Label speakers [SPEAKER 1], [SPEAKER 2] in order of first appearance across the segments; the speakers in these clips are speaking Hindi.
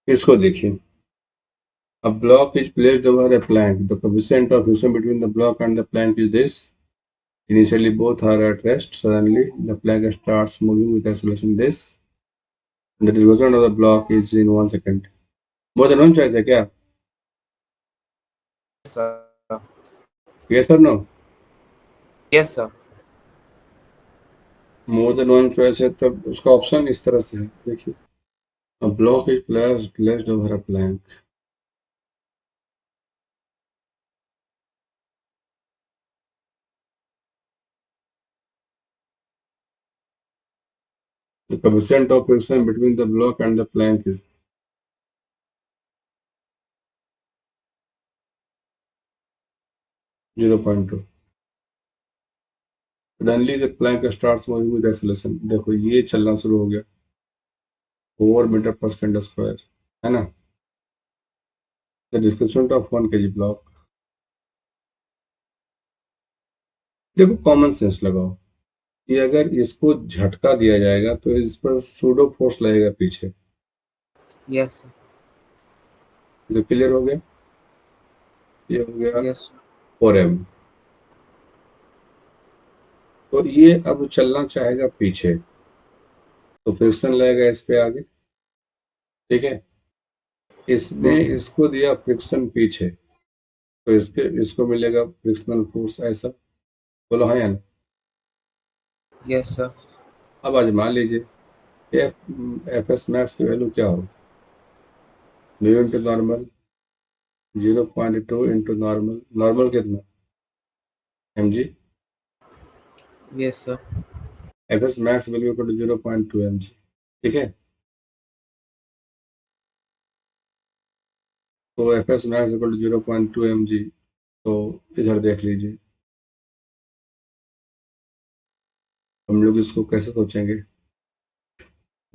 [SPEAKER 1] इसको देखिए, a block is placed over a plank. The coefficient of friction between the block and the plank is this. Initially, both are at rest. Suddenly, the plank starts moving with acceleration this. And the displacement of the block is in 1 second. More than one choice है क्या?
[SPEAKER 2] sir.
[SPEAKER 1] Yes or no?
[SPEAKER 2] Yes, sir.
[SPEAKER 1] More than one choice है तब उसका ऑप्शन इस तरह से है. देखिए, a block is placed over a plank. The coefficient of friction between the block and the plank is 0.2. Suddenly the plank starts moving with acceleration. देखो ये चलना शुरू हो गया 4 मीटर पर सेकंड स्क्वायर, है ना? The displacement of 1 kg block. देखो कॉमन सेंस लगाओ कि अगर इसको झटका दिया जाएगा तो इस पर सूडो फोर्स लगेगा पीछे.
[SPEAKER 2] Yes, sir.
[SPEAKER 1] तो क्लियर हो गया. ये हो गया
[SPEAKER 2] Yes.
[SPEAKER 1] 4m. तो ये अब चलना चाहेगा पीछे तो फ्रिक्शन लगेगा इस पे आगे. ठीक है, इसने इसको दिया फ्रिक्शन पीछे तो इसको मिलेगा फ्रिक्शनल फोर्स ऐसा. बोलो हाँ या ना.
[SPEAKER 2] Yes, sir.
[SPEAKER 1] अब आज मान लीजिए एफ एस मैक्स की वैल्यू क्या हो, mu into normal 0.2 into normal. Normal कितना M G.
[SPEAKER 2] Yes, sir.
[SPEAKER 1] F S max value equal to 0.2 M G. ठीक है, तो F S max equal to 0.2 M G. तो इधर देख लीजिए हम लोग इसको कैसे सोचेंगे.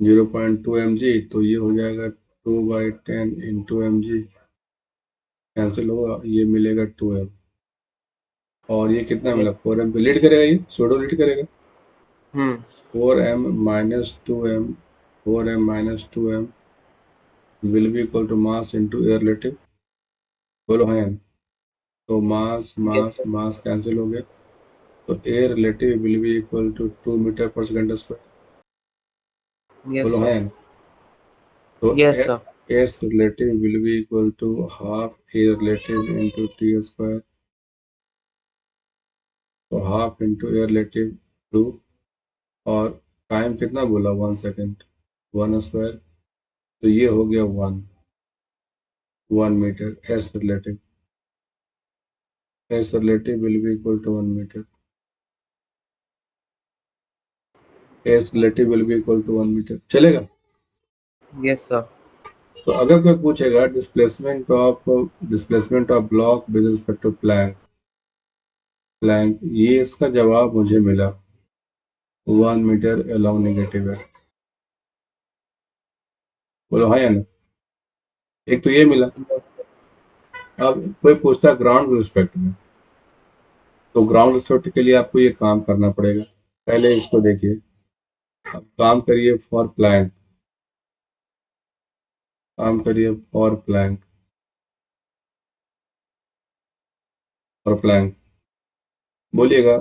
[SPEAKER 1] 0.2 एम जी तो ये हो जाएगा 2/10 इंटू एम जी. कैंसिल होगा, ये मिलेगा 2m. और ये कितना मिला 4m. तो लीड करेगा, ये सूडो लीड करेगा. 4m minus 2m 4m minus 2m will be equal to mass into air relative. बोलो हाँ या ना. तो mass
[SPEAKER 2] Yes,
[SPEAKER 1] mass
[SPEAKER 2] sir.
[SPEAKER 1] Mass cancel हो गया तो a relative will be equal to 2 metre per second square.
[SPEAKER 2] Yes,
[SPEAKER 1] बोलो हाँ
[SPEAKER 2] sir.
[SPEAKER 1] या ना. तो
[SPEAKER 2] Yes, sir.
[SPEAKER 1] A relative will be equal to half a relative into t square. तो हाफ इंटू एयर रिलेटिव 2 और टाइम कितना बोला 1 सेकेंड 1 स्क्वायर. तो ये हो गया 1 metre. S relative will be equal to 1 metre. S relative will be equal to 1 metre. चलेगा.
[SPEAKER 2] Yes, sir.
[SPEAKER 1] तो अगर कोई पूछेगा displacement of block with respect to plank ये इसका जवाब मुझे मिला 1 मीटर अलोंग नेगेटिव है. बोलो हाँ या ना. एक तो ये मिला. अब कोई पूछता है ग्राउंड रिस्पेक्ट में, तो ग्राउंड रिस्पेक्ट के लिए आपको ये काम करना पड़ेगा. पहले इसको देखिए, अब काम करिए फॉर प्लैंक. काम करिए फॉर प्लैंक. फॉर प्लैंक बोलिएगा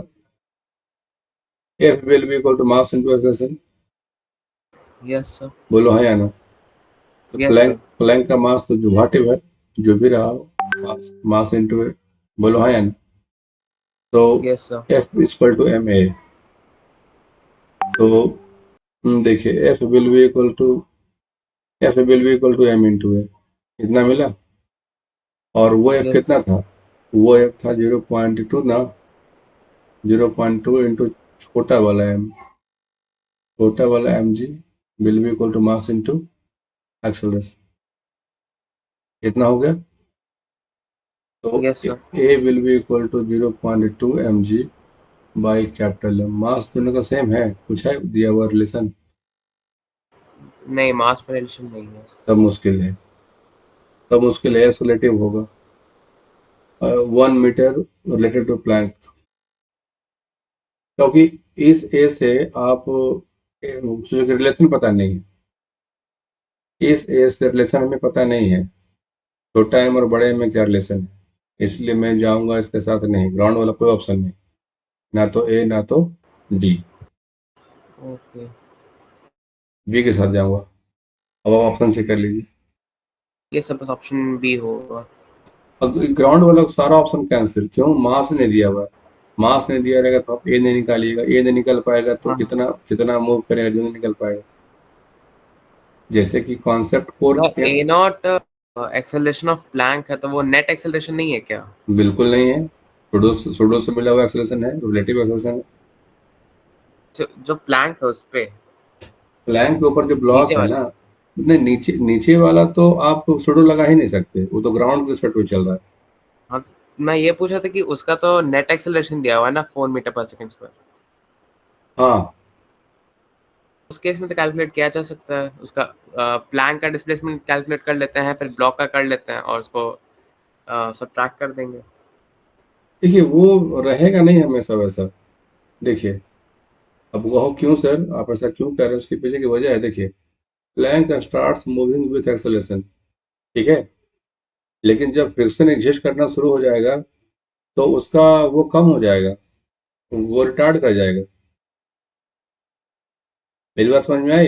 [SPEAKER 1] F will be equal to mass into acceleration.
[SPEAKER 2] Yes, sir.
[SPEAKER 1] बोलो हाँ या ना. तो
[SPEAKER 2] Yes, sir.
[SPEAKER 1] प्लैंक का मास तो जो वाटिव है जो भी रहा हो, मास इनटू. बोलो हाँ या ना. तो
[SPEAKER 2] Yes, sir.
[SPEAKER 1] F equal to M A. तो देखिए F will be equal to M into A. इतना मिला. और वो एफ
[SPEAKER 2] Yes,
[SPEAKER 1] कितना
[SPEAKER 2] sir.
[SPEAKER 1] था, वो एफ था 0.2 ना. 0.2 इंटू छोटा वाला एम. छोटा वाला M G will be equal to mass into acceleration. इतना हो गया. तो
[SPEAKER 2] Yes, sir.
[SPEAKER 1] A will be equal to 0.2 M G by capital M. Mass दोनों का सेम है, कुछ है दिया हुआ रिलेशन.
[SPEAKER 2] नहीं, मास में रिलेशन नहीं है.
[SPEAKER 1] तब मुश्किल है, तब मुश्किल है. रिलेटिव होगा 1 मीटर रिलेटेड टू प्लैंक. क्योंकि इस ए से आप रिलेशन पता नहीं है. इस रिलेशन हमें पता नहीं है, छोटा एम और बड़े एम में क्या रिलेशन है, इसलिए मैं जाऊंगा इसके साथ नहीं, ग्राउंड वाला कोई ऑप्शन नहीं, ना तो ए ना तो डी,
[SPEAKER 2] ओके,
[SPEAKER 1] बी के साथ जाऊंगा। अब आप ऑप्शन चेक कर लीजिए।
[SPEAKER 2] ये सब बस ऑप्शन बी होगा।
[SPEAKER 1] अब ग्राउंड वाला सारा ऑप्शन कैंसिल, क्यों? मास नहीं दिया हुआ है, मास नहीं दिया रहेगा तो आप ए नहीं निकालिएगा, ए नहीं निकल पाएगा तो
[SPEAKER 2] हाँ हाँ,
[SPEAKER 1] कितना कितना मूव करेगा जो नहीं निकल पाएगा। जैसे कि concept core,
[SPEAKER 2] A not acceleration of Planck है, तो वो नेट एक्सेलरेशन नहीं है क्या?
[SPEAKER 1] बिल्कुल नहीं है, सुडो से मिला हुआ एक्सेलरेशन है, रिलेटिव एक्सेलरेशन है।
[SPEAKER 2] जो प्लैंक है उस पे,
[SPEAKER 1] प्लैंक के ऊपर जो
[SPEAKER 2] नीचे
[SPEAKER 1] ब्लॉक है
[SPEAKER 2] वाला।
[SPEAKER 1] ना, नहीं, नीचे नीचे वाला तो आप सुडो लगा ही नहीं सकते, वो तो ग्राउंड के रिस्पेक्ट में चल रहा है।
[SPEAKER 2] हाँ, मैं ये पूछा था कि उसका तो नेट एक्सेलरेशन दिया हुआ है ना 4 मीटर पर सेकंड।
[SPEAKER 1] हाँ,
[SPEAKER 2] उस केस में तो कैलकुलेट किया जा सकता है उसका। प्लैंक का डिस्प्लेसमेंट कैलकुलेट कर लेते हैं, फिर ब्लॉक का कर लेते हैं और उसको सब्ट्रैक्ट कर देंगे।
[SPEAKER 1] देखिए वो रहेगा नहीं हमेशा वैसा। देखिए, अब वो क्यों सर, आप ऐसा क्यों कह रहे हैं, उसके पीछे की वजह है। देखिए, plank starts moving with acceleration, ठीक है, लेकिन जब फ्रिक्शन एग्जिस्ट करना शुरू हो जाएगा तो उसका वो कम हो जाएगा, वो रिटार्ड कर जाएगा। मेरी बात समझ में आई?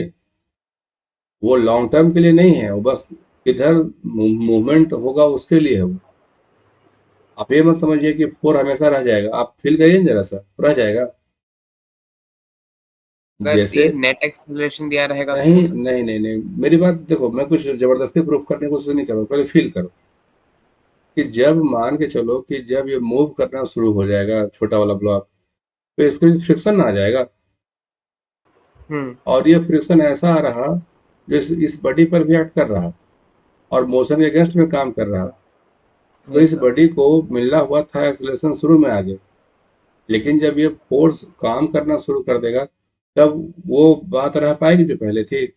[SPEAKER 1] वो लॉन्ग टर्म के लिए नहीं है, वो बस इधर मूवमेंट होगा उसके लिए है वो। आप ये मत समझिए कि फोर हमेशा रह जाएगा, आप फील करिए ना जरा सा, रह जाएगा।
[SPEAKER 2] अगर
[SPEAKER 1] जैसे,
[SPEAKER 2] ये नेट एक्सेलरेशन दिया रहेगा तो हो
[SPEAKER 1] नहीं
[SPEAKER 2] सकता
[SPEAKER 1] नहीं नहीं नहीं, मेरी बात देखो, मैं कुछ जबरदस्ती प्रूफ करने की कोशिश नहीं कर रहा हूँ, पहले फील करो कि जब मान के चलो कि जब ये मूव करना शुरू हो जाएगा छोटा वाला ब्लॉक, तो इसके बीच फ्रिक्शन आ जाएगा,
[SPEAKER 2] है।
[SPEAKER 1] और ये फ्रिक्शन ऐसा आ रहा जो इस बॉडी पर भी एक्ट कर रहा और मोशन के अगेंस्ट में काम कर रहा। तो
[SPEAKER 2] यस
[SPEAKER 1] इस
[SPEAKER 2] सर।
[SPEAKER 1] बॉडी को मिलना हुआ था एक्सेलरेशन शुरू में आगे, लेकिन जब ये फोर्स काम करना शुरू कर देगा तब वो बात रह पाएगी जो पहले थी? ये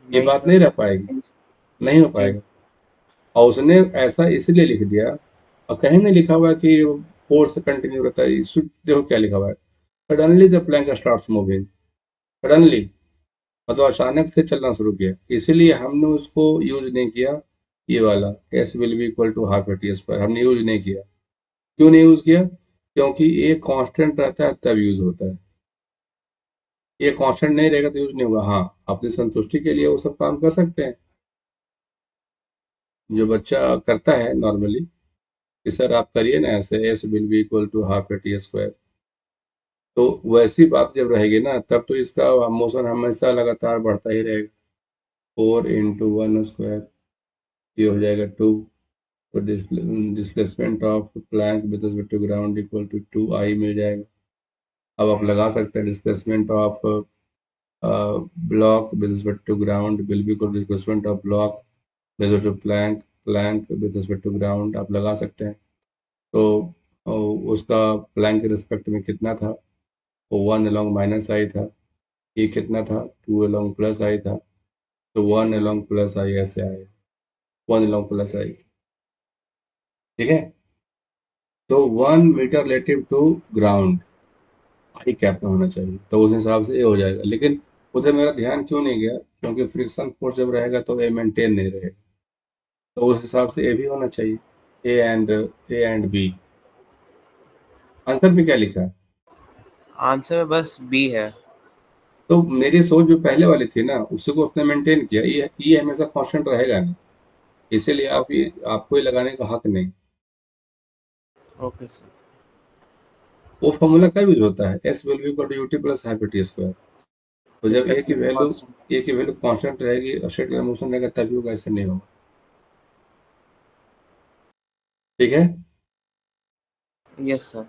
[SPEAKER 2] नहीं
[SPEAKER 1] बात नहीं
[SPEAKER 2] सर।
[SPEAKER 1] रह पाएगी, नहीं हो
[SPEAKER 2] जी।
[SPEAKER 1] पाएगा। और उसने ऐसा इसलिए लिख दिया, और कहीं नहीं लिखा हुआ है कि फोर्स कंटिन्यू रहता है, देखो क्या लिखा हुआ है, suddenly the plank starts moving, suddenly, मतलब अचानक से चलना शुरू किया, इसीलिए हमने उसको यूज नहीं किया। ये वाला s will be equal to half a t square हमने यूज नहीं किया। क्यों नहीं यूज किया? क्योंकि ये कांस्टेंट रहता है तब यूज होता है, ये कांस्टेंट नहीं रहेगा तो यूज नहीं होगा। हाँ, अपनी संतुष्टि के लिए वो सब काम कर सकते हैं, जो बच्चा करता है नॉर्मली, कि सर आप करिए ना ऐसे, s will be equal to half a t square, तो वैसी बात जब रहेगी ना तब तो इसका मोशन हमेशा लगातार बढ़ता ही रहेगा। 4 × 1 स्क्वायर, ये हो जाएगा 2, तो displacement of plank with respect to ground equal to 2 i मिल जाएगा। अब आप लगा सकते हैं displacement of block with respect to ground will be equal displacement of block with respect to plank, plank with respect to ground आप लगा सकते हैं। तो उसका प्लैंक के रिस्पेक्ट में कितना था, वो 1 along -i था, ये कितना था, 2 along+i था, तो 1 along+i ऐसे आए, 1 along+i, ठीक है। तो 1 metre relative to ground i cap में होना चाहिए, तो उस हिसाब से ये हो जाएगा। लेकिन उधर मेरा ध्यान क्यों नहीं गया, क्योंकि फ्रिक्शन फोर्स जब रहेगा तो ए मेंटेन नहीं रहेगा, तो उस हिसाब से ए भी होना चाहिए, ए एंड बी। आंसर में क्या लिखा है?
[SPEAKER 2] आंसर में बस बी है।
[SPEAKER 1] तो मेरी सोच जो पहले वाली थी ना उसी को उसने मेंटेन किया, ये हमेशा कांस्टेंट रहेगा नहीं, इसीलिए
[SPEAKER 2] ओके।
[SPEAKER 1] आपको ये लगाने का हक नहीं।
[SPEAKER 2] Okay sir.
[SPEAKER 1] वो फॉर्मूला कब यूज होता है, s will be equal to u t plus half t square, तो जब
[SPEAKER 2] रिफ्लेक्शन कांस्टेंट।
[SPEAKER 1] ए की वैल्यू कांस्टेंट रहेगी और स्टेट मोशन रहेगा तभी होगा, ऐसे नहीं होगा, ठीक है।
[SPEAKER 2] Yes sir.